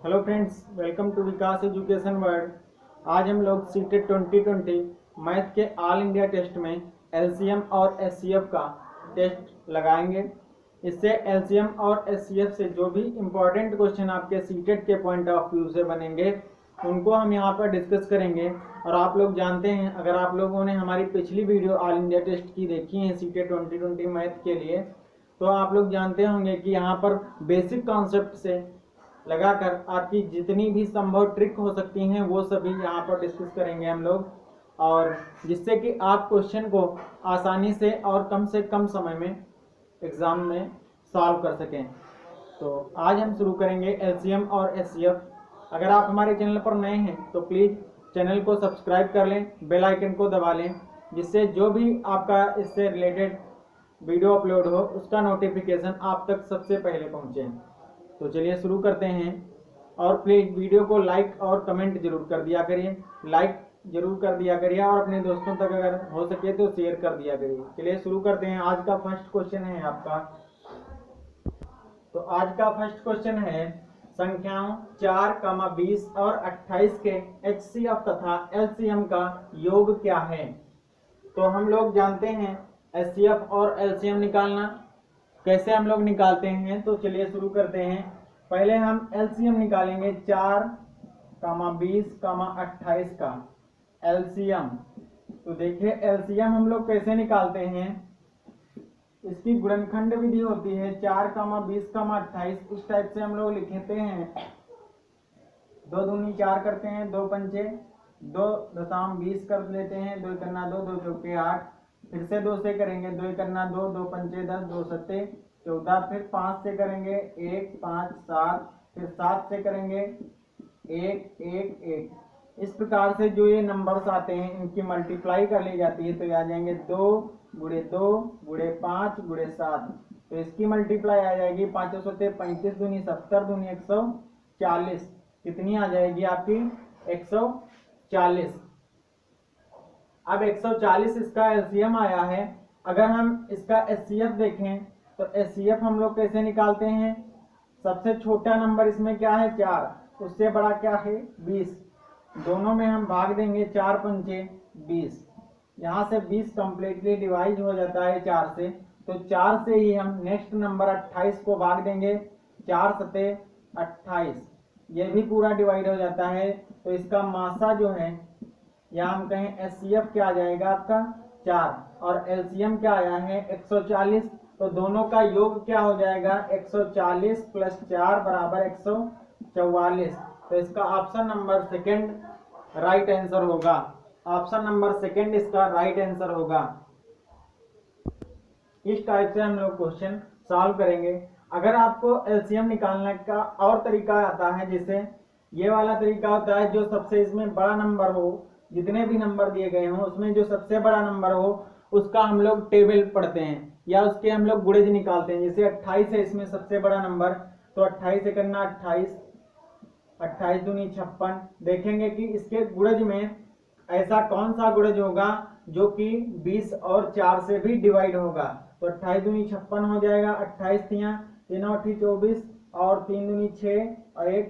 Hello friends, welcome to Vikas education world. आज हम लोग सीटेट 2020 मैथ के ऑल इंडिया टेस्ट में एलसीएम और एचसीएफ का टेस्ट लगाएंगे। इससे एलसीएम और एचसीएफ से जो भी इम्पोर्टेंट क्वेश्चन आपके सीटेट के पॉइंट ऑफ व्यू से बनेंगे उनको हम यहाँ पर डिस्कस करेंगे। और आप लोग जानते हैं, अगर आप लोगों ने हमारी पिछली वीडियो ऑल इंडिया टेस्ट की देखी है सीटेट 2020 मैथ के लिए, तो आप लोग जानते होंगे कि यहाँ पर बेसिक कॉन्सेप्ट से लगाकर आपकी जितनी भी संभव ट्रिक हो सकती हैं वो सभी यहाँ पर डिस्कस करेंगे हम लोग, और जिससे कि आप क्वेश्चन को आसानी से कम समय में एग्जाम में सॉल्व कर सकें। तो आज हम शुरू करेंगे एलसीएम और एचसीएफ। अगर आप हमारे चैनल पर नए हैं तो प्लीज़ चैनल को सब्सक्राइब कर लें, बेल आइकन को दबा लें, जिससे जो भी आपका इससे रिलेटेड वीडियो अपलोड हो उसका नोटिफिकेशन आप तक सबसे पहले पहुँचे। तो चलिए शुरू करते हैं। और प्लीज़ वीडियो को लाइक और कमेंट जरूर कर दिया करिए, लाइक जरूर कर दिया करिए और अपने दोस्तों तक अगर हो सके तो शेयर कर दिया करिए। चलिए शुरू करते हैं। आज का फर्स्ट क्वेश्चन है आपका, तो आज का फर्स्ट क्वेश्चन है संख्याओं 4, 20 और 28 के एचसीएफ तथा एलसीएम का योग क्या है। तो हम लोग जानते हैं एचसीएफ और एलसीएम निकालना कैसे हम लोग निकालते हैं। तो चलिए शुरू करते हैं। पहले हम एलसीएम निकालेंगे 4, 20, 28 का एलसीएम। तो देखिए एलसीएम हम लोग कैसे निकालते हैं, इसकी गुणनखंड विधि होती है 4, 20, 28। इस टाइप से हम लोग लिखते हैं। 2 दूनी 4 करते हैं, 2 पंचे 2 दशम 20 कर लेते हैं, 2 करना 2, 2 चौके 8। फिर से 2 से करेंगे, 2 करना 2, 2 पंचे 10, 2 सत्ते 14। फिर 5 से करेंगे 1, 5, 7। फिर 7 से करेंगे 1, 1, 1। इस प्रकार से जो ये नंबर्स आते हैं इनकी मल्टीप्लाई कर ली जाती है, तो ये आ जाएंगे 2 गुणे 2 गुणे 5 गुणे 7। तो इसकी मल्टीप्लाई आ जाएगी 5 सत्ते 35 दूनी 70 दूनी 140। कितनी आ जाएगी आपकी 140। अब 140 इसका एलसीएम आया है। अगर हम इसका एचसीएफ देखें तो एचसीएफ हम लोग कैसे निकालते हैं। सबसे छोटा नंबर इसमें क्या है 4, उससे बड़ा क्या है 20। दोनों में हम भाग देंगे, 4 पंचे 20। यहाँ से 20 कंप्लीटली डिवाइड हो जाता है 4 से, तो 4 से ही हम नेक्स्ट नंबर 28 को भाग देंगे, 4 सत्ते 28। ये भी पूरा डिवाइड हो जाता है। तो इसका मासा जो है, या हम कहें एचसीएफ क्या आ जाएगा आपका 4 और एलसीएम क्या आया है 140। तो दोनों का योग क्या हो जाएगा 140 प्लस 4 बराबर 144। तो इसका option number second right answer होगा। ऑप्शन नंबर सेकंड इसका राइट आंसर होगा। इस टाइप से हम लोग क्वेश्चन सॉल्व करेंगे। अगर आपको एलसीएम निकालने का और तरीका आता है, जैसे ये वाला तरीका होता है जो सबसे इसमें बड़ा नंबर हो, जितने भी नंबर दिए गए हों उसमें जो सबसे बड़ा नंबर हो उसका हम लोग टेबल पढ़ते हैं या उसके हम लोग गुणज निकालते हैं। जैसे 28 है इसमें सबसे बड़ा नंबर, तो 28 से करना 28, 28 दूनी 56। देखेंगे कि इसके गुणज में ऐसा कौन सा गुणज होगा जो कि 20 और 4 से भी डिवाइड होगा। तो 28 दूनी 56 हो जाएगा, 28 तियाँ 3 और 24 और 3 दूनी 6 और 1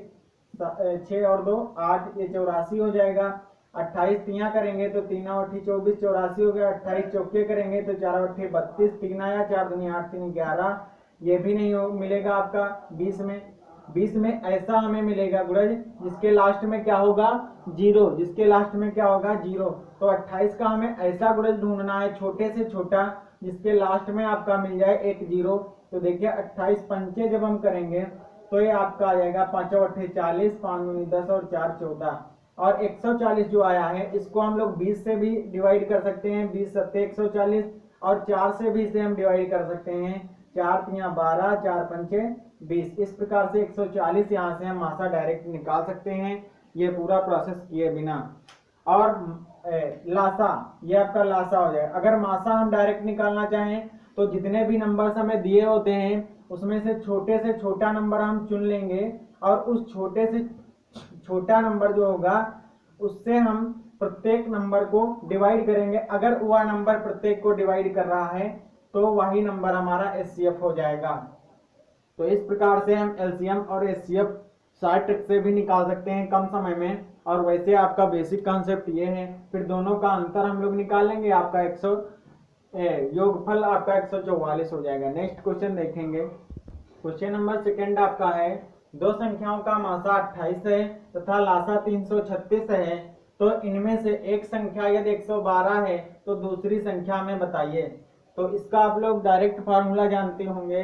6 और 2 8, ये 84 हो जाएगा। 28 तियाँ करेंगे तो 3 और 24 84 हो गया। 28 चौके करेंगे तो 4 और 32, 3 आया 4 दूनी 8 3 11। ये भी नहीं मिलेगा आपका 20 में। 20 में ऐसा हमें मिलेगा गुणज जिसके लास्ट में क्या होगा 0, जिसके लास्ट में क्या होगा 0। तो 28 का हमें ऐसा गुणज ढूंढना है छोटे से छोटा जिसके लास्ट में आपका मिल जाए 1 0। तो देखिए 28 पंचे जब हम करेंगे तो ये आपका आ जाएगा 5 और 8 40, 5 दूनी 10 और 4 14। और 140 जो आया है इसको हम लोग 20 से भी डिवाइड कर सकते हैं, 20 सत्ते 140 और 4 से भी इसे हम डिवाइड कर सकते हैं, 4 तियाँ 12, 4 पंचे 20। इस प्रकार से 140 यहाँ से हम मासा डायरेक्ट निकाल सकते हैं, ये पूरा प्रोसेस किए बिना। और लासा, ये आपका लासा हो जाए। अगर मासा हम डायरेक्ट निकालना चाहें तो जितने भी नंबर्स हमें दिए होते हैं उसमें से छोटा नंबर हम चुन लेंगे और उस छोटे से छोटा नंबर जो होगा उससे हम प्रत्येक नंबर को डिवाइड करेंगे। अगर वह नंबर प्रत्येक को डिवाइड कर रहा है तो वही नंबर हमारा एचसीएफ हो जाएगा। तो इस प्रकार से हम एलसीएम और एचसीएफ 60 ट्रिक से भी निकाल सकते हैं कम समय में। और वैसे आपका बेसिक कॉन्सेप्ट ये है, फिर दोनों का अंतर हम लोग निकालेंगे, आपका योगफल आपका 144 हो जाएगा। नेक्स्ट क्वेश्चन देखेंगे। क्वेश्चन नंबर सेकंड आपका है, दो संख्याओं का मासा 28 है तथा लासा 336 है, तो इनमें से एक संख्या यदि 112 है तो दूसरी संख्या में बताइए। तो इसका आप लोग डायरेक्ट फार्मूला जानते होंगे,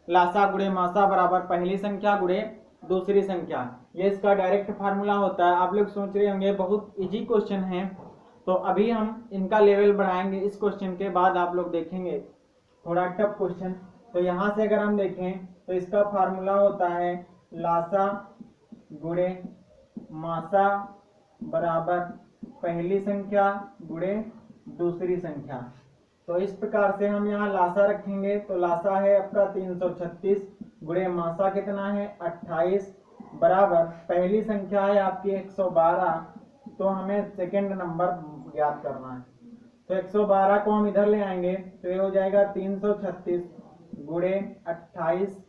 लासा गुणे मासा बराबर पहली संख्या गुणे दूसरी संख्या, ये इसका डायरेक्ट फार्मूला होता है। आप लोग सोच रहे होंगे बहुत इजी क्वेश्चन है, तो अभी हम इनका लेवल बढ़ाएंगे। इस क्वेश्चन के बाद आप लोग देखेंगे थोड़ा टफ क्वेश्चन। तो यहाँ से अगर हम देखें तो इसका फार्मूला होता है लासा गुणे मासा बराबर पहली संख्या गुणे दूसरी संख्या। तो इस प्रकार से हम यहाँ लासा रखेंगे, तो लासा है आपका 336 गुणे मासा कितना है 28 बराबर पहली संख्या है आपकी 112, तो हमें सेकंड नंबर ज्ञात करना है। तो 112 को हम इधर ले आएंगे तो ये हो जाएगा 336 गुणे 28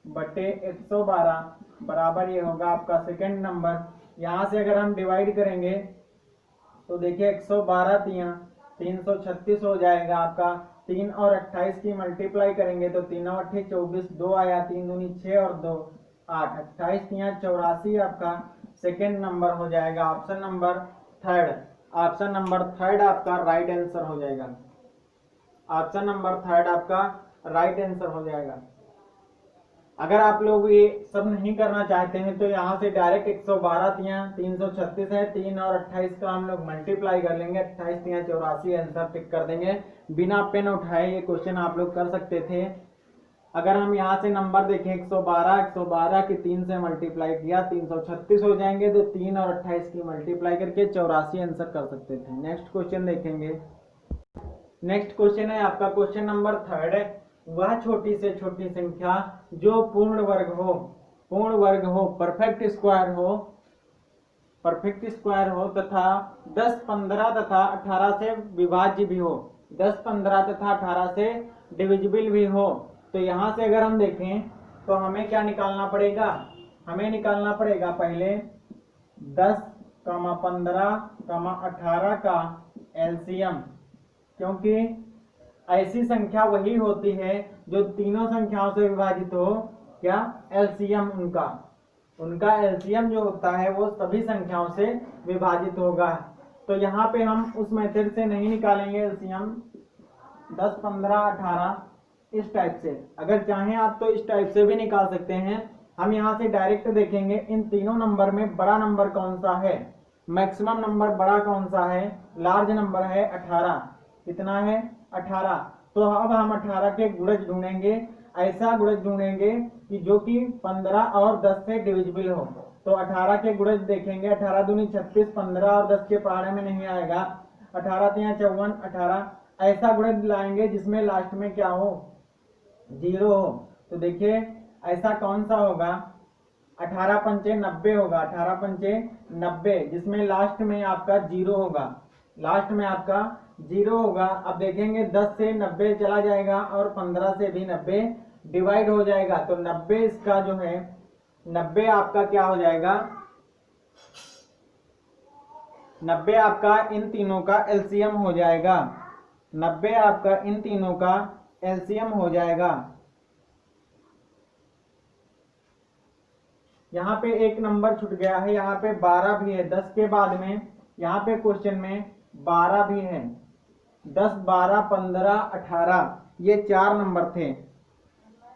बटे 112 बराबर ये होगा आपका सेकंड नंबर। यहाँ से अगर हम डिवाइड करेंगे तो देखिए 112 336 हो जाएगा आपका। 3 और 28 की मल्टीप्लाई करेंगे तो 3 और 8 24, 2 आया, 3 दूनी 6 और 2 8, 28 3 84 आपका सेकेंड नंबर हो जाएगा। Option number third, option number third आपका राइट आंसर हो जाएगा। ऑप्शन नंबर थर्ड आपका राइट आंसर हो जाएगा। अगर आप लोग ये सब नहीं करना चाहते हैं तो यहाँ से डायरेक्ट 112 336 है, 3 और 28 का हम लोग मल्टीप्लाई कर लेंगे, 28 84 आंसर टिक कर देंगे। बिना पेन उठाए ये क्वेश्चन आप लोग कर सकते थे। अगर हम यहाँ से नंबर देखें 112 की 3 से मल्टीप्लाई किया 336 हो जाएंगे, तो 3 और 28 की मल्टीप्लाई करके 84 आंसर कर सकते थे। नेक्स्ट क्वेश्चन देखेंगे। नेक्स्ट क्वेश्चन है आपका क्वेश्चन नंबर थर्ड है, वह छोटी से छोटी संख्या जो पूर्ण वर्ग हो, परफेक्ट स्क्वायर हो तथा 10, 15 तथा 18 से विभाज्य भी हो, 10, 15 तथा 18 से डिविजिबल भी हो। तो यहाँ से अगर हम देखें तो हमें क्या निकालना पड़ेगा, हमें निकालना पड़ेगा पहले 10, 15, 18 का एलसीएम, क्योंकि ऐसी संख्या वही होती है जो तीनों संख्याओं से विभाजित हो, क्या एलसीएम उनका एलसीएम जो होता है वो सभी संख्याओं से विभाजित होगा। तो यहाँ पे हम उस मेथड से नहीं निकालेंगे एलसीएम 10, 15, 18 इस टाइप से। अगर चाहें आप तो इस टाइप से भी निकाल सकते हैं। हम यहाँ से डायरेक्ट देखेंगे इन तीनों नंबर में बड़ा नंबर कौन सा है, मैक्सिमम नंबर बड़ा कौन सा है, लार्ज नंबर है 18। कितना है 18। तो अब हम 18 के गुणज ढूंढेंगे, ऐसा गुणज ढूंढेंगे कि जो कि 15 और 10 से डिविजिबल हो। तो 18 के गुणज देखेंगे, 18 दूनी 36, 15 और 10 के पहाड़े में नहीं आएगा, 18 3 54, 18 ऐसा गुणज लाएंगे जिसमें लास्ट में क्या हो 0 हो। तो देखिए ऐसा कौन सा होगा, 18 पंचे 90 होगा, 18 पंचे 90 जिसमें लास्ट में आपका 0 होगा, लास्ट में आपका 0 होगा। अब देखेंगे 10 से 90 चला जाएगा और 15 से भी 90 डिवाइड हो जाएगा, तो 90 इसका जो है 90 आपका क्या हो जाएगा, 90 आपका इन तीनों का एलसीएम हो जाएगा, 90 आपका इन तीनों का एलसीएम हो जाएगा। यहाँ पे एक नंबर छूट गया है, यहाँ पे 12 भी है, 10 के बाद में यहाँ पे क्वेश्चन में 12 भी है, 10, 12, 15, 18 ये 4 नंबर थे,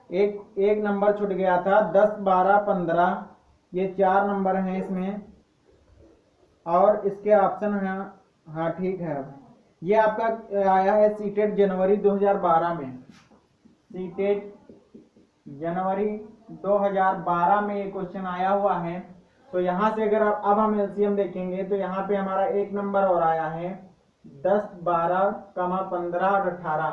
एक नंबर छूट गया था, 10, 12, 15 ये 4 नंबर हैं इसमें, और इसके ऑप्शन है हाँ ठीक है। ये आपका आया है सीटेट जनवरी 2012 में, सीटेट जनवरी 2012 में ये क्वेश्चन आया हुआ है। तो यहाँ से अगर अब हम एलसीएम देखेंगे तो यहाँ पे हमारा एक नंबर और आया है 10, 12, 15 और 18।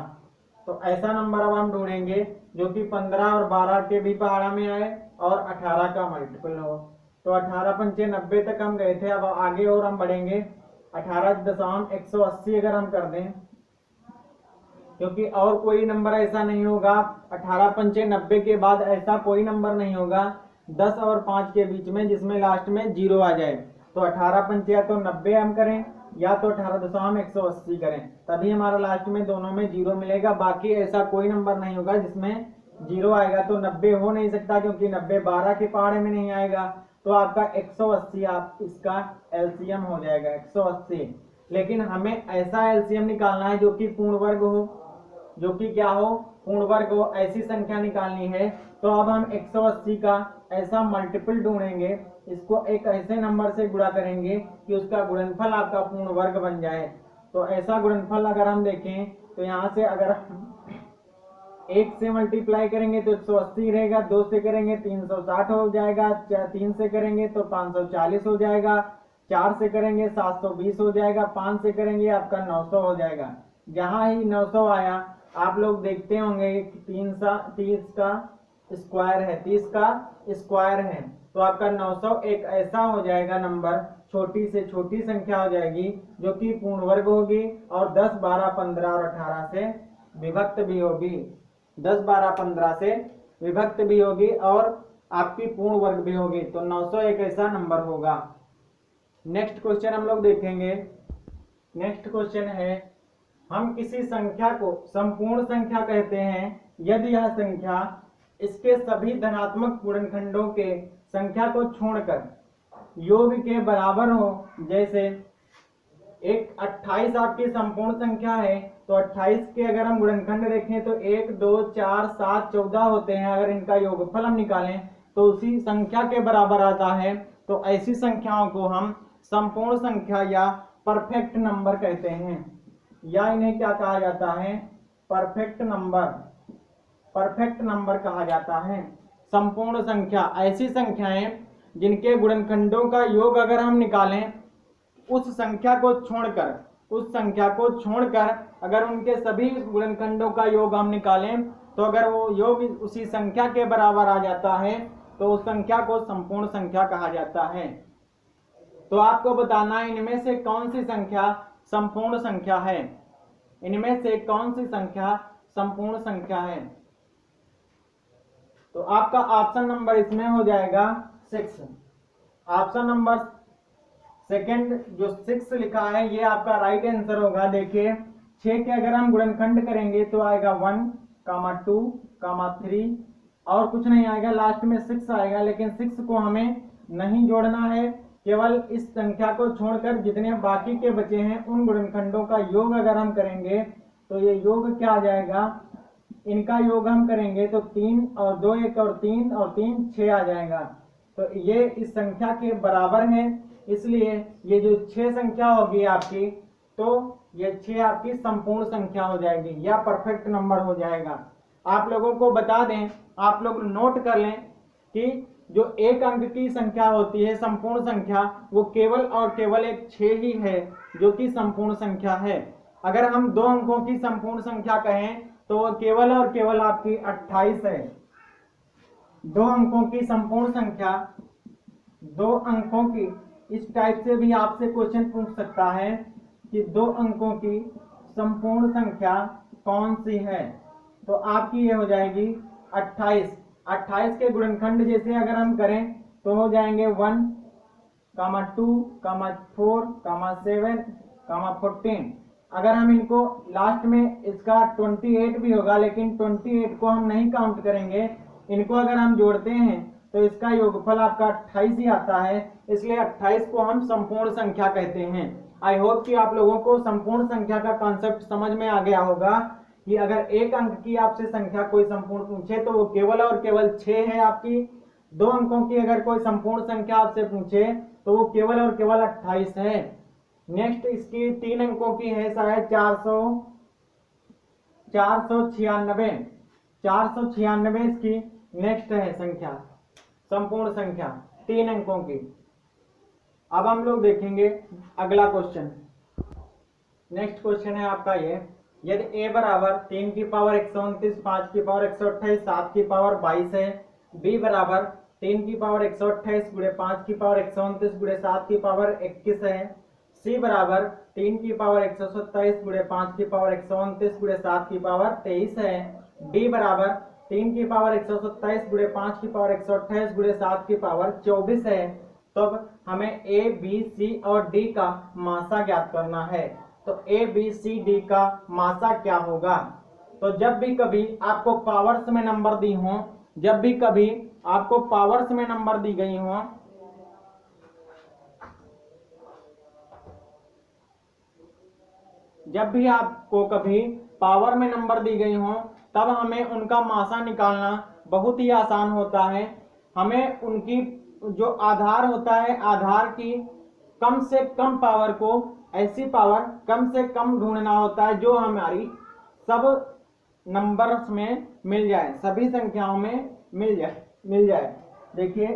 तो ऐसा नंबर अब हम ढूंढेंगे जो कि 15 और 12 के भी पहाड़ा में आए और 18 का मल्टीपल हो। तो 18 पंचे 90 तक हम गए थे, अब आगे और हम बढ़ेंगे 18.180 अगर हम कर दें, क्योंकि और कोई नंबर ऐसा नहीं होगा, 18 पंचे 90 के बाद ऐसा कोई नंबर नहीं होगा 10 और 5 के बीच में, जिसमें लास्ट में 0 आ जाए। तो 18 पंचे या तो 90 हम करें या तो 18 दशा हम 180 करें, तभी हमारा लास्ट में दोनों में 0 मिलेगा। बाकी ऐसा कोई नंबर नहीं होगा जिसमें 0 आएगा। तो 90 हो नहीं सकता, क्योंकि 90 12 के पहाड़े में नहीं आएगा। तो आपका 180 आप इसका एलसीएम हो जाएगा 180। लेकिन हमें ऐसा एलसीएम निकालना है जो कि पूर्ण वर्ग हो, जो कि क्या हो, पूर्ण वर्ग हो, ऐसी संख्या निकालनी है। तो अब हम 180 का ऐसा मल्टीपल ढूंढेंगे, इसको एक ऐसे नंबर से गुणा करेंगे कि उसका गुणनफल आपका पूर्ण वर्ग बन जाए। तो ऐसा गुणनफल अगर हम देखें तो यहाँ से अगर 1 से मल्टीप्लाई करेंगे तो 180 रहेगा, 2 से करेंगे 360 हो जाएगा, 3 से करेंगे तो 540 हो जाएगा, 4 से करेंगे 720 हो जाएगा, 5 से करेंगे आपका 900 हो जाएगा। जहां ही 900 आया, आप लोग देखते होंगे 30 का स्क्वायर है, 30 का स्क्वायर है, तो आपका 900 एक ऐसा हो जाएगा नंबर, छोटी से छोटी संख्या हो जाएगी जो कि पूर्ण वर्ग होगी और 10, 12, 15 और 18 से विभक्त भी होगी। 10, 12, 15 से विभक्त भी होगी और आपकी पूर्ण वर्ग भी होगी। तो 900 एक ऐसा नंबर होगा। नेक्स्ट क्वेश्चन हम लोग देखेंगे। नेक्स्ट क्वेश्चन है, हम किसी संख्या को संपूर्ण संख्या कहते हैं यदि यह संख्या इसके सभी धनात्मक गुणनखंडों के संख्या को छोड़कर योग के बराबर हो। जैसे एक 28 आपकी संपूर्ण संख्या है, तो 28 के अगर हम गुणनखंड देखें तो 1, 2, 4, 7, 14 होते हैं। अगर इनका योगफल हम निकालें तो उसी संख्या के बराबर आता है। तो ऐसी संख्याओं को हम संपूर्ण संख्या या परफेक्ट नंबर कहते हैं, या इन्हें क्या कहा जाता है, परफेक्ट नंबर। परफेक्ट नंबर कहा जाता है। संपूर्ण संख्या ऐसी संख्याएं जिनके गुणनखंडों का योग अगर हम निकालें उस संख्या को छोड़कर अगर उनके सभी गुणनखंडों का योग हम निकालें तो अगर वो योग उसी संख्या के बराबर आ जाता है तो उस संख्या को संपूर्ण संख्या कहा जाता है। तो आपको बताना है इनमें से कौन सी संख्या संपूर्ण संख्या है, इनमें से कौन सी संख्या संपूर्ण संख्या है। तो आपका ऑप्शन नंबर इसमें हो जाएगा 6। ऑप्शन नंबर सेकंड जो 6 लिखा है ये आपका राइट आंसर होगा। देखिए 6 के अगर हम गुणनखंड करेंगे तो आएगा 1, 2, 3 और कुछ नहीं आएगा, लास्ट में 6 आएगा। लेकिन 6 को हमें नहीं जोड़ना है, केवल इस संख्या को छोड़कर जितने बाकी के बचे हैं उन गुणनखंडों का योग अगर हम करेंगे तो ये योग क्या आ जाएगा, इनका योग हम करेंगे तो 3 और 2 1 और 3 और 3 6 आ जाएगा। तो ये इस संख्या के बराबर है, इसलिए ये जो 6 संख्या होगी आपकी, तो ये 6 आपकी संपूर्ण संख्या हो जाएगी या परफेक्ट नंबर हो जाएगा। आप लोगों को बता दें, आप लोग नोट कर लें कि जो एक अंक की संख्या होती है संपूर्ण संख्या, वो केवल और केवल एक 6 ही है जो कि संपूर्ण संख्या है। अगर हम 2 अंकों की संपूर्ण संख्या कहें तो वो केवल और केवल आपकी 28 है। 2 अंकों की संपूर्ण संख्या, 2 अंकों की, इस टाइप से भी आपसे क्वेश्चन पूछ सकता है कि 2 अंकों की संपूर्ण संख्या कौन सी है। तो आपकी ये हो जाएगी 28। 28 के गुणनखंड जैसे अगर हम करें तो हो जाएंगे 1, 2, 4, 7, 14। अगर हम इनको लास्ट में इसका 28 भी होगा, लेकिन 28 को हम नहीं काउंट करेंगे, इनको अगर हम जोड़ते हैं तो इसका योगफल आपका 28 ही आता है, इसलिए 28 को हम संपूर्ण संख्या कहते हैं। आई होप कि आप लोगों को संपूर्ण संख्या का कॉन्सेप्ट समझ में आ गया होगा कि अगर एक अंक की आपसे संख्या कोई संपूर्ण पूछे तो वो केवल और केवल 6 है आपकी। 2 अंकों की अगर कोई संपूर्ण संख्या आपसे पूछे तो वो केवल और केवल 28 है। नेक्स्ट इसकी 3 अंकों की है शायद 496 इसकी नेक्स्ट है संख्या, संपूर्ण संख्या 3 अंकों की। अब हम लोग देखेंगे अगला क्वेश्चन। नेक्स्ट क्वेश्चन है आपका ये, यदि a बराबर 3 की पावर 129, 5 की पावर 128, 7 की पावर 22 है, b बराबर 3 की पावर 128 गुणे 5 की पावर 129 गुणे 7 की पावर 21 है, c बराबर 3 की पावर 127 गुणे 5 की पावर 129 गुणे 7 की पावर 23 है, d बराबर 3 की पावर 127 गुणे 5 की पावर 128 गुणे 7 की पावर 24 है। तो अब हमें ए बी सी और डी का मासा ज्ञात करना है। तो ए बी सी डी का मासा क्या होगा? तो जब भी कभी आपको पावर्स में नंबर दी हो, जब भी कभी आपको पावर्स में नंबर दी गई हो, जब भी आपको कभी पावर में नंबर दी गई हो, तब हमें उनका मासा निकालना बहुत ही आसान होता है। हमें उनकी जो आधार होता है, आधार की कम से कम पावर को, ऐसी पावर कम से कम ढूंढना होता है जो हमारी सब नंबर्स में मिल जाए, सभी संख्याओं में मिल जाए। देखिए,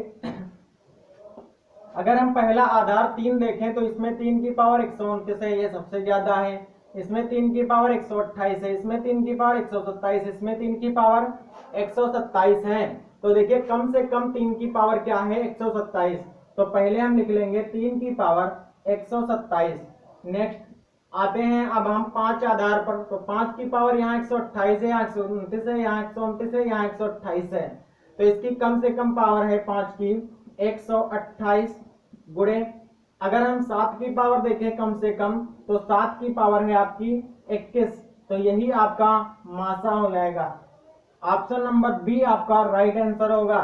अगर हम पहला आधार 3 देखें तो इसमें 3 की पावर 129 है, ये सबसे ज्यादा है। इसमें 3 की पावर 128 है, इसमें 3 की पावर 127, इसमें 3 की पावर 127 है। तो देखिए कम से कम 3 की पावर क्या है? 127। तो पहले हम लिख लेंगे 3 की पावर 127। नेक्स्ट आते हैं अब हम 5 आधार पर। तो 5 की पावर यहाँ 128 है, यहाँ 129 है, यहाँ 129 है, यहाँ 128 है। तो इसकी कम से कम पावर है 5 की 128 गुणे, अगर हम 7 की पावर देखें कम से कम, तो 7 की पावर है आपकी 21। तो यही आपका मासा हो जाएगा। ऑप्शन नंबर बी आपका राइट आंसर होगा।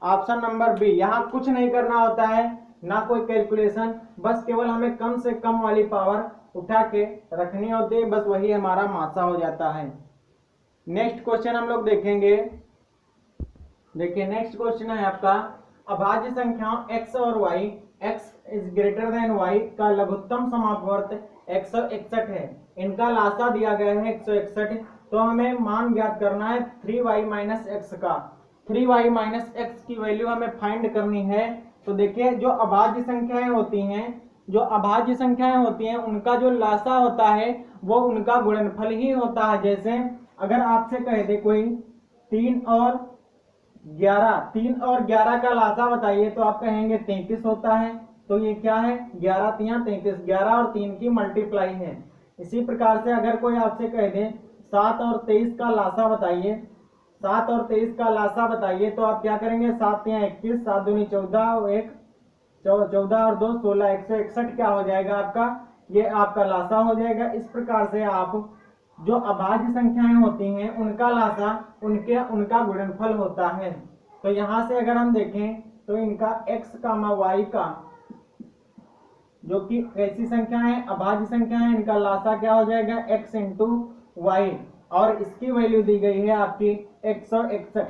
Option number B. यहाँ कुछ नहीं करना होता है, ना कोई कैलकुलेशन, बस केवल हमें कम से कम वाली पावर उठा के रखनी होती है, बस वही हमारा मासा हो जाता है। नेक्स्ट क्वेश्चन हम लोग देखेंगे। देखिए नेक्स्ट क्वेश्चन है आपका अभाज्य संख्याओं x और y, x is greater than y का लघुत्तम समापवर्त 161 है। इनका लासा दिया गया है 161। तो हमें मान ज्ञात करना है 3y माइनस एक्स का। 3y माइनस एक्स की वैल्यू हमें फाइंड करनी है। तो देखिए जो अभाज्य संख्याएं होती हैं, जो अभाज्य संख्याएं होती हैं, उनका जो लासा होता है वो उनका गुणनफल ही होता है। जैसे अगर आपसे कह दे कोई 3 और 11 का लासा बताइए, तो आप कहेंगे 33 होता है। तो ये क्या है? 11 तिया 33, 11 और 3 की मल्टीप्लाई है। इसी प्रकार से अगर कोई आपसे कह दे 7 और 23 का लासा बताइए, 7 और 23 का लासा बताइए, तो आप क्या करेंगे? 7 तिया 21, 7 दूनी 14, 1 14 और 2 16, 161 क्या हो जाएगा आपका? ये आपका लासा हो जाएगा। इस प्रकार से आप जो अभाज्य संख्याएं होती हैं उनका लासा उनका गुणनफल होता है। तो यहां से अगर हम देखें तो इनका x का y का जो कि कैसी संख्या है? अभाज्य संख्या है। इनका लासा क्या हो जाएगा? x इंटू वाई, और इसकी वैल्यू दी गई है आपकी 161।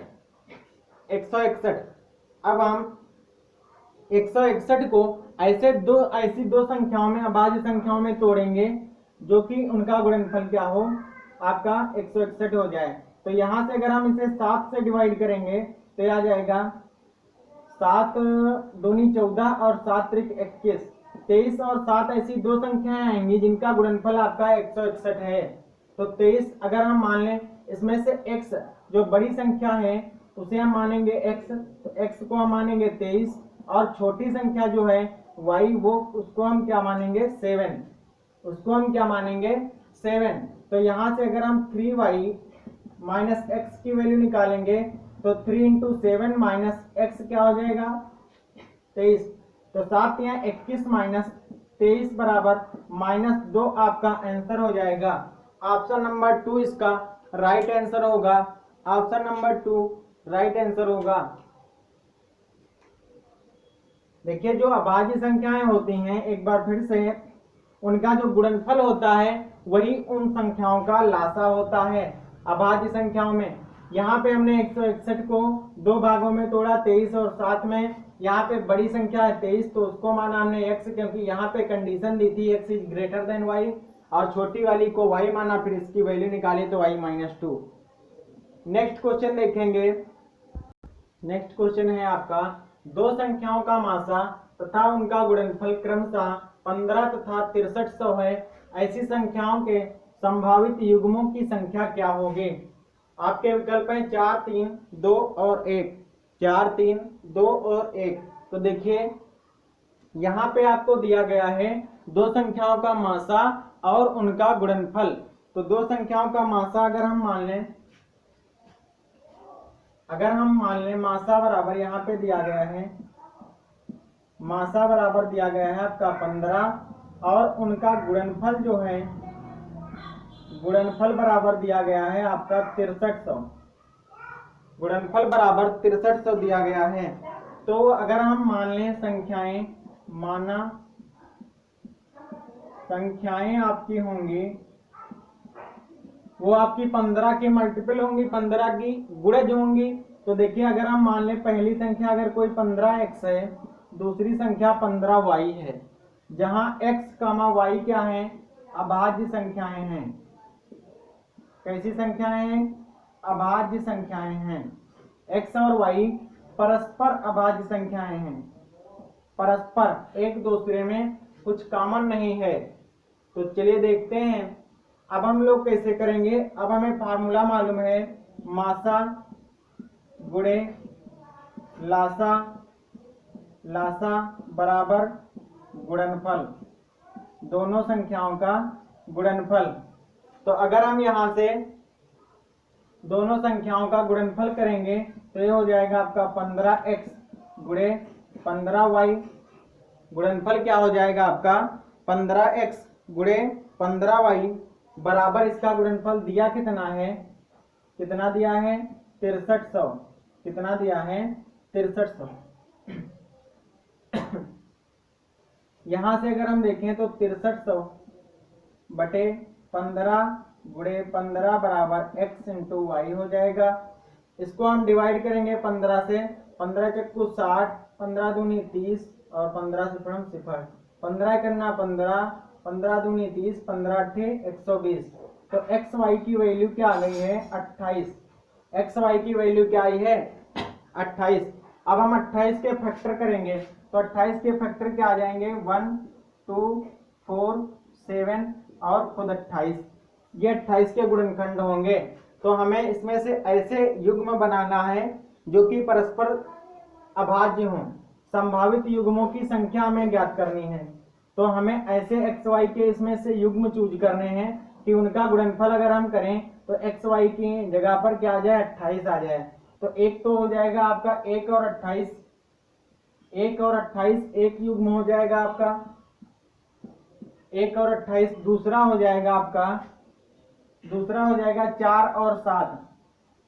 अब हम 161 को ऐसी दो संख्याओं में, अभाज्य संख्याओं में तोड़ेंगे जो कि उनका गुणनफल क्या हो? आपका 161 हो जाए। तो यहां से अगर हम इसे 7 से डिवाइड करेंगे तो आ जाएगा 7 दूनी 14 और 7 त्रिक 21। 23 और 7 ऐसी दो संख्याएं आएंगी जिनका गुणनफल आपका 161 है। तो 23 अगर हम मान लें, इसमें से x जो बड़ी संख्या है उसे हम मानेंगे x, तो x को हम मानेंगे 23, और छोटी संख्या जो है y, वो उसको हम क्या मानेंगे? 7, उसको हम क्या मानेंगे? 7। तो यहां से अगर हम 3y माइनस एक्स की वैल्यू निकालेंगे तो 3 इंटू 7 माइनस एक्स क्या हो जाएगा? 23। तो 7 या 21 माइनस 23 बराबर -2 आपका आंसर हो जाएगा। ऑप्शन नंबर 2 इसका राइट आंसर होगा। ऑप्शन नंबर 2 राइट आंसर होगा। देखिए जो अभाज्य संख्याएं होती हैं, एक बार फिर से, उनका जो गुणनफल होता है वही उन संख्याओं का लासा होता है। अभाज्य संख्याओं में यहाँ पे हमने 161 को दो भागों में तोड़ा, 23 और 7 में। यहाँ पे बड़ी संख्या है 23, तो उसको माना हमने x, क्योंकि यहाँ पे कंडीशन दी थी x is greater than y, और छोटी वाली को y माना, फिर इसकी वैल्यू निकाली तो y-2। नेक्स्ट क्वेश्चन देखेंगे। नेक्स्ट क्वेश्चन है आपका दो संख्याओं का मासा तथा उनका गुणनफल क्रमशः 15 तथा 6300 है। ऐसी संख्याओं के संभावित युग्मों की संख्या क्या होगी? आपके विकल्प हैं 4, 3, 2 और 1। 4, 3, 2 और 1। तो देखिए यहाँ पे आपको दिया गया है दो संख्याओं का मासा और उनका गुणनफल। तो दो संख्याओं का मासा अगर हम मान लें अगर हम मान लें मासा बराबर यहाँ पे दिया गया है, मासा बराबर दिया गया है आपका 15 और उनका गुणनफल जो है, गुणनफल बराबर दिया गया है आपका 6300, गुणनफल बराबर 6300 दिया गया है। तो अगर हम मान लें संख्याएं, माना संख्याएं आपकी होंगी वो आपकी 15 के मल्टीपल होंगी, 15 की गुणज होंगी। तो देखिए अगर हम मान लें पहली संख्या अगर कोई 15x है, दूसरी संख्या 15y है, जहां x, y क्या है, अभाज्य संख्याएं हैं। कैसी संख्याएं हैं? अभाज्य संख्याएं हैं। x और y परस्पर अभाज्य संख्याएं हैं, परस्पर एक दूसरे में कुछ कॉमन नहीं है। तो चलिए देखते हैं अब हम लोग कैसे करेंगे। अब हमें फार्मूला मालूम है, मासा गुणे लासा, लासा बराबर गुणनफल, दोनों संख्याओं का गुणनफल। तो अगर हम यहां से दोनों संख्याओं का गुणनफल करेंगे तो ये हो जाएगा आपका 15x गुणे 15y, गुणनफल क्या हो जाएगा आपका 15x गुणे 15y बराबर इसका गुणनफल दिया कितना है, कितना दिया है 6300, कितना दिया है 6300। यहां से अगर हम देखें तो 6300 बटे 15 गुणे 15 बराबर x इंटू वाई हो जाएगा। इसको हम डिवाइड करेंगे 15 से, 15 चक्कू 60, 15 दूनी 30 और 15 से हम 0, 15 करना 15, 15 दूनी 30, 15 अट्ठे 120। तो एक्स वाई की वैल्यू क्या आ गई है 28, एक्स वाई की वैल्यू क्या आई है 28। अब हम 28 के फैक्टर करेंगे तो 28 के फैक्टर क्या आ जाएंगे 1, 2, 4, 7 और खुद 28, ये 28 के गुणनखंड होंगे। तो हमें इसमें से ऐसे युग्म बनाना है जो कि परस्पर अभाज्य हों, संभावित युग्मों की संख्या हमें ज्ञात करनी है। तो हमें ऐसे एक्स वाई के इसमें से युग्म चूज करने हैं कि उनका गुणनफल अगर हम करें तो एक्स वाई की जगह पर क्या आ जाए 28 आ जाए। तो एक तो हो जाएगा आपका 1 और 28, 1 और 28 एक युग्म हो जाएगा आपका 1 और 28। दूसरा हो जाएगा आपका, दूसरा हो जाएगा 4 और 7,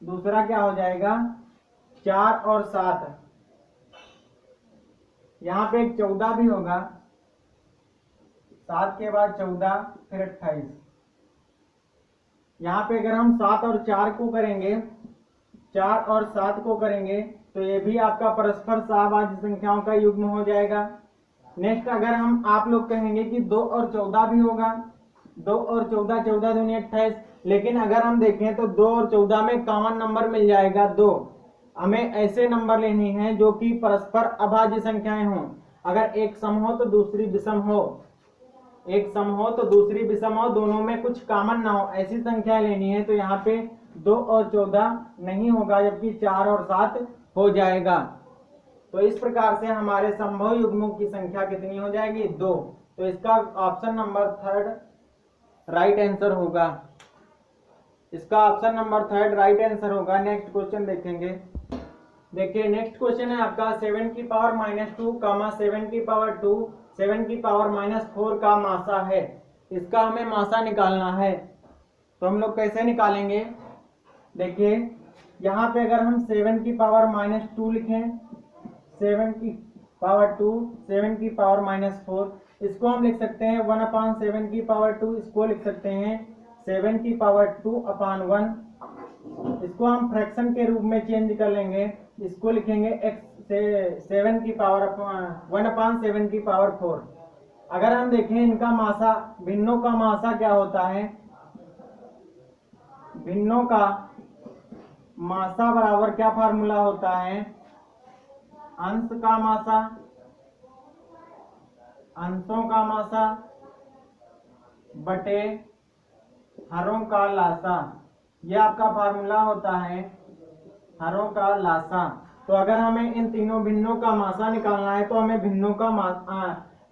दूसरा क्या हो जाएगा 4 और 7। यहाँ पे एक 14 भी होगा, 7 के बाद 14 फिर 28। यहाँ पे अगर हम 7 और 4 को करेंगे, 4 और 7 को करेंगे तो ये भी आपका परस्पर सहभाज्य संख्याओं का युग्म हो जाएगा। नेक्स्ट अगर हम आप लोग कहेंगे कि 2 और 14 भी होगा, 2 और 14, 14 दूनी 28। लेकिन अगर हम देखें तो 2 और 14 में कॉमन नंबर मिल जाएगा 2। हमें ऐसे नंबर लेनी है जो कि परस्पर अभाज्य संख्याएं हों। अगर एक सम हो तो दूसरी विषम हो, एक सम हो तो दूसरी विषम हो, दोनों में कुछ कॉमन ना हो, ऐसी संख्या लेनी है। तो यहाँ पे 2 और 14 नहीं होगा जबकि 4 और 7 हो जाएगा। तो इस प्रकार से हमारे संभव युग्मों की संख्या कितनी हो जाएगी 2। तो इसका ऑप्शन नंबर 3 राइट आंसर होगा, इसका ऑप्शन नंबर 3 राइट आंसर होगा। नेक्स्ट क्वेश्चन देखेंगे। देखिए नेक्स्ट क्वेश्चन है आपका 7 की पावर -2, 7 की पावर 2, 7 की पावर -4 का मासा है। इसका हमें मासा निकालना है। तो हम लोग कैसे निकालेंगे, देखिए यहाँ पे अगर हम 7 की पावर -2 लिखें, 7 की पावर 2, 7 की पावर -4, इसको हम लिख सकते हैं 1/7 की पावर 2, इसको लिख सकते हैं 7 की पावर 2/1। इसको हम फ्रैक्शन के रूप में चेंज कर लेंगे, इसको लिखेंगे x से 7 की पावर 1/7 की पावर 4। अगर हम देखें इनका मासा, भिन्नों का मासा क्या होता है, भिन्नों का मासा बराबर क्या फार्मूला होता है, अंश का मासा, अंशों का मासा बटे हरों का लासा, यह आपका फार्मूला होता है हरों का लासा। तो अगर हमें इन तीनों भिन्नों का मासा निकालना है तो हमें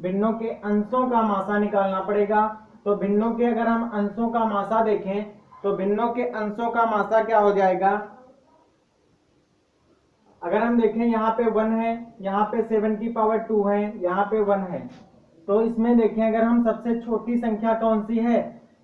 भिन्नों के अंशों का मासा निकालना पड़ेगा। तो भिन्नों के अगर हम अंशों का मासा देखें तो भिन्नों के अंशों का मासा क्या हो जाएगा, अगर हम देखें यहाँ पे 1 है, यहाँ पे 7 की पावर 2 है, यहाँ पे 1 है, तो इसमें देखें अगर हम सबसे छोटी संख्या कौन सी है,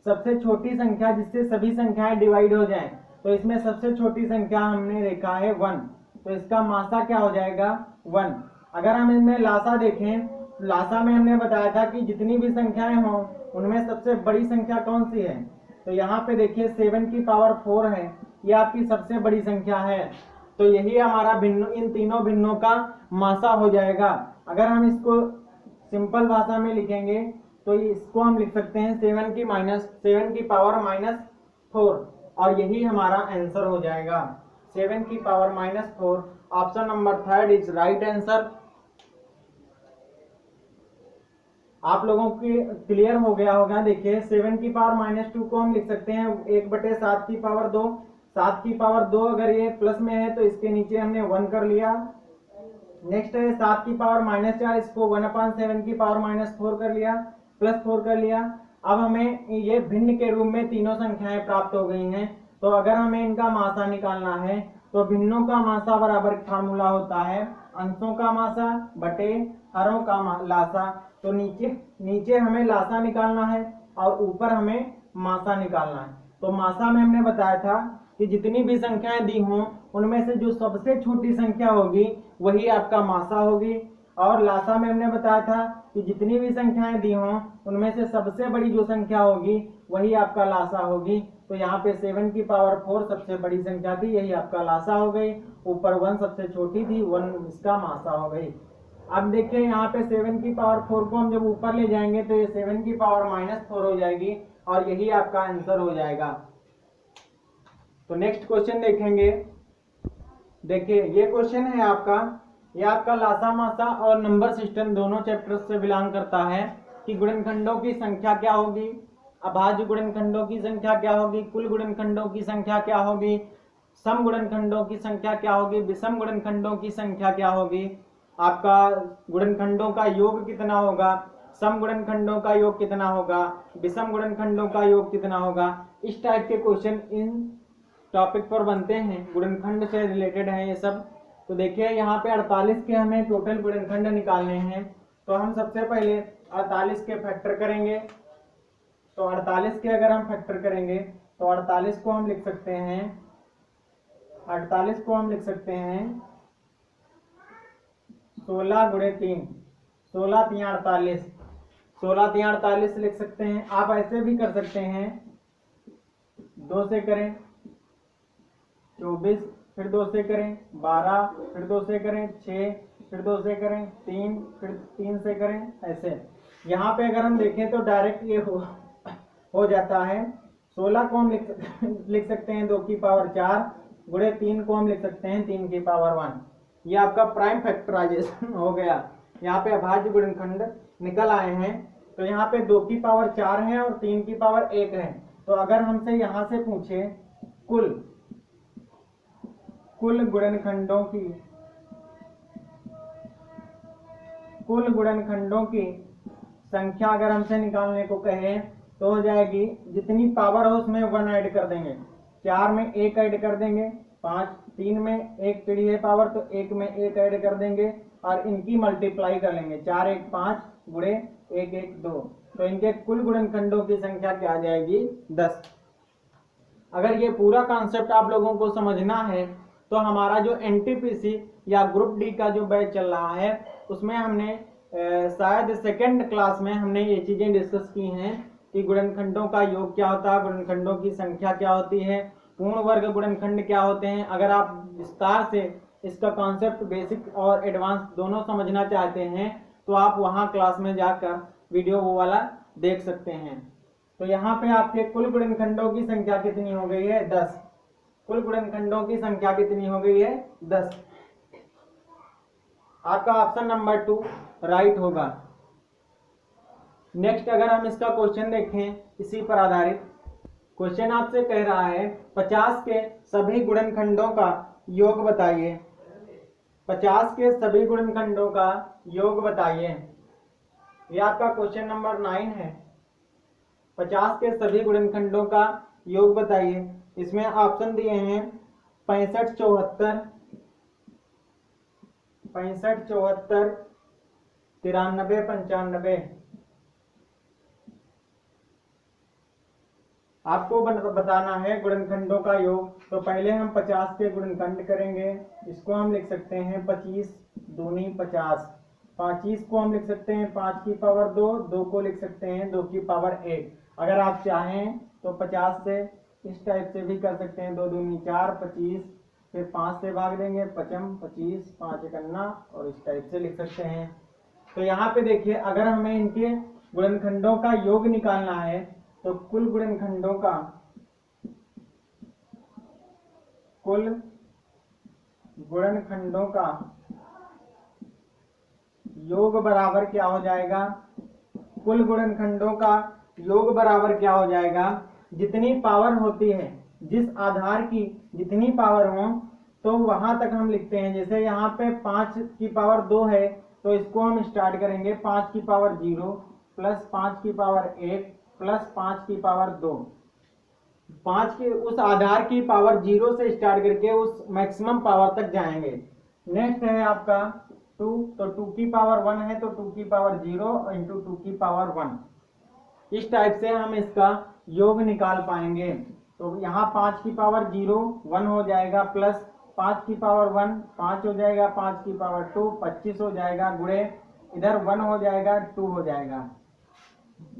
सबसे छोटी संख्या जिससे सभी संख्याएं डिवाइड हो जाएं, तो इसमें सबसे छोटी संख्या हमने देखा है 1, तो इसका मासा क्या हो जाएगा 1। अगर हम इनमें लासा देखें, लासा में हमने बताया था कि जितनी भी संख्याएं हों उनमें सबसे बड़ी संख्या कौन सी है, तो यहाँ पे देखिए 7 की पावर 4 है, ये आपकी सबसे बड़ी संख्या है, तो यही हमारा भिन्न, इन तीनों भिन्नों का मासा हो जाएगा। अगर हम इसको सिंपल भाषा में लिखेंगे तो इसको हम लिख सकते हैं 7 की पावर -4, और यही हमारा आंसर हो जाएगा 7 की power -4। Option number 3 is right answer. आप लोगों की क्लियर हो गया होगा। देखिए 7 की पावर -2 को हम लिख सकते हैं 1/7 की पावर 2। 7 की पावर 2 अगर ये प्लस में है तो इसके नीचे हमने 1 कर लिया। नेक्स्ट है 7 की पावर -4, इसको 1/7 की पावर -4 कर लिया, +4 कर लिया। अब हमें ये भिन्न के रूप में तीनों संख्याएं प्राप्त हो गई हैं, तो अगर हमें इनका मासा निकालना है तो भिन्नों का मासा बराबर फार्मूला होता है अंशों का मासा बटे हरों का लासा। तो नीचे हमें लासा निकालना है और ऊपर हमें मासा निकालना है। तो मासा में हमने बताया था कि जितनी भी संख्याएं दी हों उनमें से जो सबसे छोटी संख्या होगी वही आपका मासा होगी, और लासा में हमने बताया था कि जितनी भी संख्याएं दी हों उनमें से सबसे बड़ी जो संख्या होगी वही आपका लासा होगी। तो यहाँ पे 7 की पावर 4 सबसे बड़ी संख्या थी, यही आपका लासा हो गई। ऊपर 1 सबसे छोटी थी, 1 इसका मासा हो गई। अब देखिए यहाँ पे 7 की पावर 4 को हम जब ऊपर ले जाएंगे तो ये 7 की पावर -4 हो जाएगी, और यही आपका आंसर हो जाएगा। तो नेक्स्ट क्वेश्चन देखेंगे। देखिए ये क्वेश्चन है आपका, ये आपका लासा मासा और नंबर सिस्टम दोनों चैप्टर्स से बिलोंग करता है कि गुणनखंडों की संख्या क्या होगी, अभाज्य गुणनखंडों की संख्या क्या होगी, कुल गुणनखंडों की संख्या क्या होगी, सम गुणनखंडों की संख्या क्या होगी, विषम गुणनखंडों की संख्या क्या होगी, आपका गुणनखंडों का योग कितना होगा, सम गुणनखंडों का योग कितना होगा, विषम गुणनखंडों का योग कितना होगा। इस टाइप के क्वेश्चन इन टॉपिक पर बनते हैं, गुणनखंड से रिलेटेड है ये सब। तो देखिए यहाँ पे 48 के हमें टोटल गुणनखंड निकालने हैं, तो हम सबसे पहले 48 के फैक्टर करेंगे। तो 48 के अगर हम फैक्टर करेंगे तो 48 को हम लिख सकते हैं 16 गुणे 3, 16 3 48, 16 3 48 लिख सकते हैं। आप ऐसे भी कर सकते हैं, 2 से करें 24, फिर 2 से करें 12, फिर 2 से करें 6, फिर 2 से करें 3, फिर 3 से करें, ऐसे। यहाँ पे अगर हम देखें तो डायरेक्ट ये हो जाता है। 16 को हम लिख सकते हैं 2 की पावर 4 गुणे 3 को हम लिख सकते हैं 3 की पावर 1। ये आपका प्राइम फैक्टराइजेशन हो गया। यहाँ पे अभाज्य गुणनखंड निकल आए हैं। तो यहाँ पे 2 की पावर 4 है और 3 की पावर 1 है। तो अगर हमसे यहाँ से पूछे कुल गुणनखंडों की संख्या अगर हमसे निकालने को कहे तो हो जाएगी, जितनी पावर हो उसमें 1 ऐड कर देंगे, 4 में 1 ऐड कर देंगे, 3 में 1 चिड़ी है पावर तो 1 में 1 ऐड कर देंगे और इनकी मल्टीप्लाई कर लेंगे, 4 1 5 गुणे 1 1 2। तो इनके कुल गुणनखंडों की संख्या क्या आ जाएगी 10। अगर ये पूरा कॉन्सेप्ट आप लोगों को समझना है तो हमारा जो एनटीपीसी या ग्रुप डी का जो बैच चल रहा है उसमें हमने शायद सेकेंड क्लास में हमने ये चीजें डिस्कस की हैं कि गुणनखंडों का योग क्या होता है, गुणनखंडों की संख्या क्या होती है, पूर्ण वर्ग गुणनखंड क्या होते हैं। अगर आप विस्तार से इसका कॉन्सेप्ट बेसिक और एडवांस दोनों समझना चाहते हैं तो आप वहां क्लास में जाकर वीडियो वो वाला देख सकते हैं। तो यहाँ पे आपके कुल गुणनखंडों की संख्या कितनी हो गई है 10। कुल गुणनखंडों की संख्या कितनी हो गई है 10। आपका ऑप्शन नंबर 2 राइट होगा। नेक्स्ट अगर हम इसका क्वेश्चन देखें, इसी पर आधारित क्वेश्चन आपसे कह रहा है 50 के सभी गुणनखंडों का योग बताइए। 50 के सभी गुणनखंडों का योग बताइए। ये आपका क्वेश्चन नंबर 9 है। 50 के सभी गुणनखंडों का योग बताइए। इसमें ऑप्शन दिए हैं 65 74, 65 74 93 95। आपको बताना है गुणनखंडों का योग। तो पहले हम 50 के गुणनखंड करेंगे। इसको हम लिख सकते हैं 25 दूनी 50। 25 को हम लिख सकते हैं 5 की पावर 2, 2 को लिख सकते हैं 2 की पावर 1। अगर आप चाहें तो 50 से इस टाइप से भी कर सकते हैं, 2 दूनी 4 25, फिर 5 से भाग देंगे 55 25 5 एकन्ना, और इस टाइप से लिख सकते हैं। तो यहाँ पे देखिए, अगर हमें इनके गुणनखंडों का योग निकालना है तो कुल गुणनखंडों का योग बराबर क्या हो जाएगा? कुल गुणनखंडों का योग बराबर क्या हो जाएगा? जितनी पावर होती है, जिस आधार की जितनी पावर हो, तो वहां तक हम लिखते हैं। जैसे यहाँ पे 5 की पावर 2 है, तो इसको हम स्टार्ट करेंगे 5 की पावर 0 प्लस 5 की पावर 1 प्लस 5 की पावर 2। 5 की उस आधार की पावर 0 से स्टार्ट करके उस मैक्सिमम पावर तक जाएंगे। नेक्स्ट है आपका 2, तो 2 की पावर 1 है तो 2 की पावर 0 इंटू 2 की पावर 1। इस टाइप से हम इसका योग निकाल पाएंगे। तो यहाँ 5 की पावर 0 1 हो जाएगा, प्लस 5 की पावर 1 5 हो जाएगा, 5 की पावर 2 25 हो जाएगा, गुणे इधर 1 हो जाएगा 2 हो जाएगा,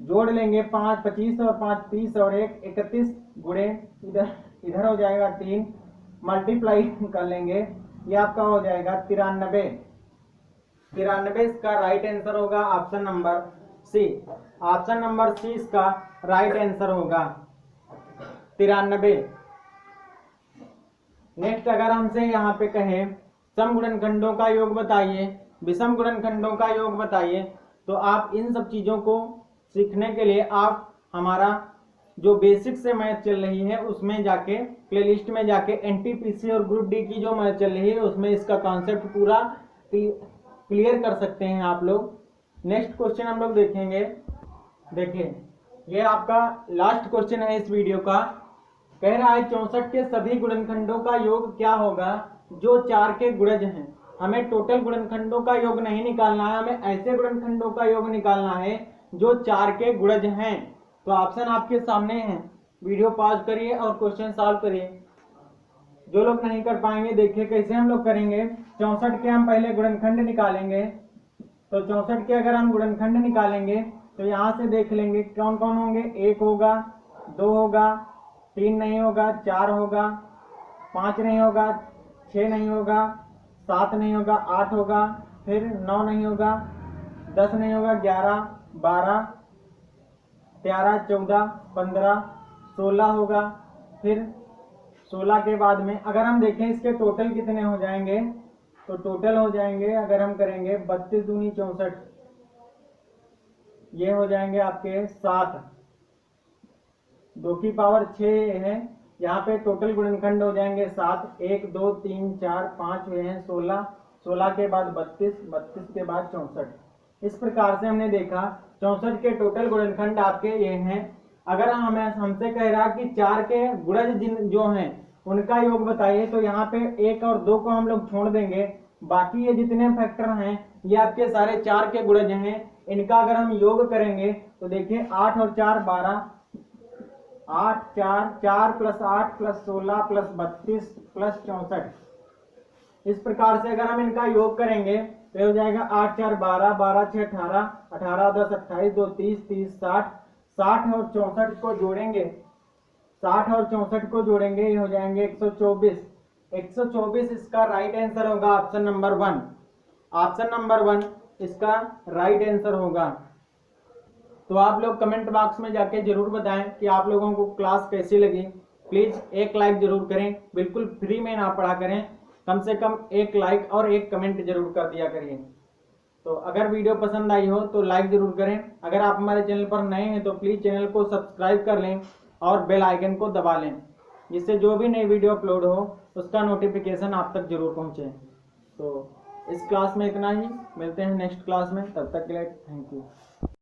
जोड़ लेंगे 5 25 और 5 30 और 1 31, गुणे इधर हो जाएगा 3, मल्टीप्लाई कर लेंगे, ये आपका हो जाएगा 93। 93 इसका राइट आंसर होगा option number C. Option number C इसका राइट आंसर होगा 93। नेक्स्ट अगर हमसे यहाँ पे कहें सम गुणनखंडों का योग बताइए, विषम गुणनखंडों का योग बताइए, तो आप इन सब चीजों को सीखने के लिए आप हमारा जो बेसिक से मैथ चल रही है उसमें जाके प्लेलिस्ट में जाके एनटीपीसी और ग्रुप डी की जो मैथ चल रही है उसमें इसका कॉन्सेप्ट पूरा क्लियर कर सकते हैं आप लोग। नेक्स्ट क्वेश्चन हम लोग देखेंगे। देखिए, ये आपका लास्ट क्वेश्चन है इस वीडियो का। कह रहा है 64 के सभी गुणनखंडों का योग क्या होगा जो 4 के गुणज हैं। हमें टोटल गुणनखंडों का योग नहीं निकालना है, हमें ऐसे गुणनखंडों का योग निकालना है जो 4 के गुणज हैं। तो ऑप्शन आपके सामने है, वीडियो पॉज करिए और क्वेश्चन सॉल्व करिए। जो लोग नहीं कर पाएंगे देखिए कैसे हम लोग करेंगे। 64 के हम पहले गुणनखंड निकालेंगे। तो 64 के अगर हम गुणनखंड निकालेंगे तो यहाँ से देख लेंगे कौन कौन होंगे। 1 होगा, 2 होगा, 3 नहीं होगा, 4 होगा, 5 नहीं होगा, 6 नहीं होगा, 7 नहीं होगा, 8 होगा, फिर 9 नहीं होगा, 10 नहीं होगा, 11 12 13 14 15 16 होगा। फिर 16 के बाद में अगर हम देखें इसके टोटल कितने हो जाएंगे, तो टोटल हो जाएंगे अगर हम करेंगे 32 दूनी 64, ये हो जाएंगे आपके 7। 2 की पावर 6 है, यहाँ पे टोटल गुणनखंड हो जाएंगे 7। 1 2 3 4 5 हुए हैं 16, 16 के बाद 32, 32 के बाद 64। इस प्रकार से हमने देखा 64 के टोटल गुणनखंड आपके ये हैं। अगर हमें हमसे कह रहा कि 4 के गुणज जो हैं उनका योग बताइए, तो यहाँ पे 1 और 2 को हम लोग छोड़ देंगे, बाकी ये जितने फैक्टर हैं ये आपके सारे 4 के गुणज हैं। इनका अगर हम योग करेंगे तो देखिए 8 और 4 12, 8 4 4 प्लस 8 प्लस 16 प्लस 32 प्लस 64। इस प्रकार से अगर हम इनका योग करेंगे तो हो जाएगा 8 4 12, 12 6 18, 18 10 28, 2 30, 30 60, 60 और 64 को जोड़ेंगे, 60 और 64 को जोड़ेंगे ये हो जाएंगे 124। 124 इसका राइट आंसर होगा ऑप्शन नंबर 1। ऑप्शन नंबर 1 इसका राइट आंसर होगा। तो आप लोग कमेंट बॉक्स में जाके जरूर बताएं कि आप लोगों को क्लास कैसी लगी। प्लीज एक लाइक जरूर करें, बिल्कुल फ्री में ना पढ़ा करें, कम से कम एक लाइक और एक कमेंट जरूर कर दिया करिए। तो अगर वीडियो पसंद आई हो तो लाइक जरूर करें। अगर आप हमारे चैनल पर नए हैं तो प्लीज चैनल को सब्सक्राइब कर लें और बेल आइकन को दबा लें, जिससे जो भी नई वीडियो अपलोड हो उसका नोटिफिकेशन आप तक जरूर पहुंचे। तो इस क्लास में इतना ही, मिलते हैं नेक्स्ट क्लास में, तब तक के लिए थैंक यू।